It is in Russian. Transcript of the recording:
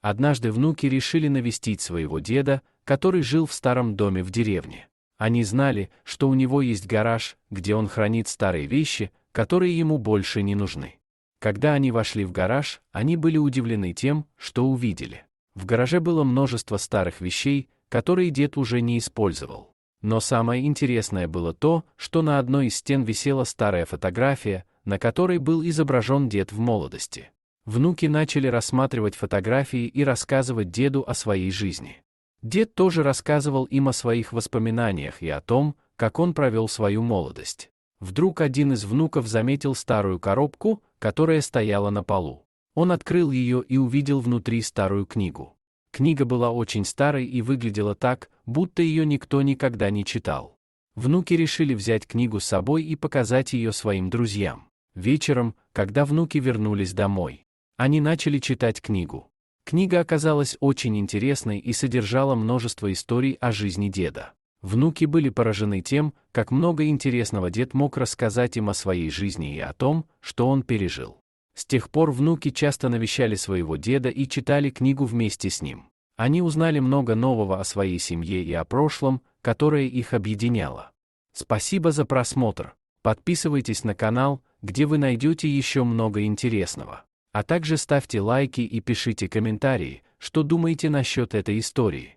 Однажды внуки решили навестить своего деда, который жил в старом доме в деревне. Они знали, что у него есть гараж, где он хранит старые вещи, которые ему больше не нужны. Когда они вошли в гараж, они были удивлены тем, что увидели. В гараже было множество старых вещей, которые дед уже не использовал. Но самое интересное было то, что на одной из стен висела старая фотография, на которой был изображен дед в молодости. Внуки начали рассматривать фотографии и рассказывать деду о своей жизни. Дед тоже рассказывал им о своих воспоминаниях и о том, как он провел свою молодость. Вдруг один из внуков заметил старую коробку, которая стояла на полу. Он открыл ее и увидел внутри старую книгу. Книга была очень старой и выглядела так, будто ее никто никогда не читал. Внуки решили взять книгу с собой и показать ее своим друзьям. Вечером, когда внуки вернулись домой, они начали читать книгу. Книга оказалась очень интересной и содержала множество историй о жизни деда. Внуки были поражены тем, как много интересного дед мог рассказать им о своей жизни и о том, что он пережил. С тех пор внуки часто навещали своего деда и читали книгу вместе с ним. Они узнали много нового о своей семье и о прошлом, которое их объединяло. Спасибо за просмотр. Подписывайтесь на канал, где вы найдете еще много интересного. А также ставьте лайки и пишите комментарии, что думаете насчет этой истории.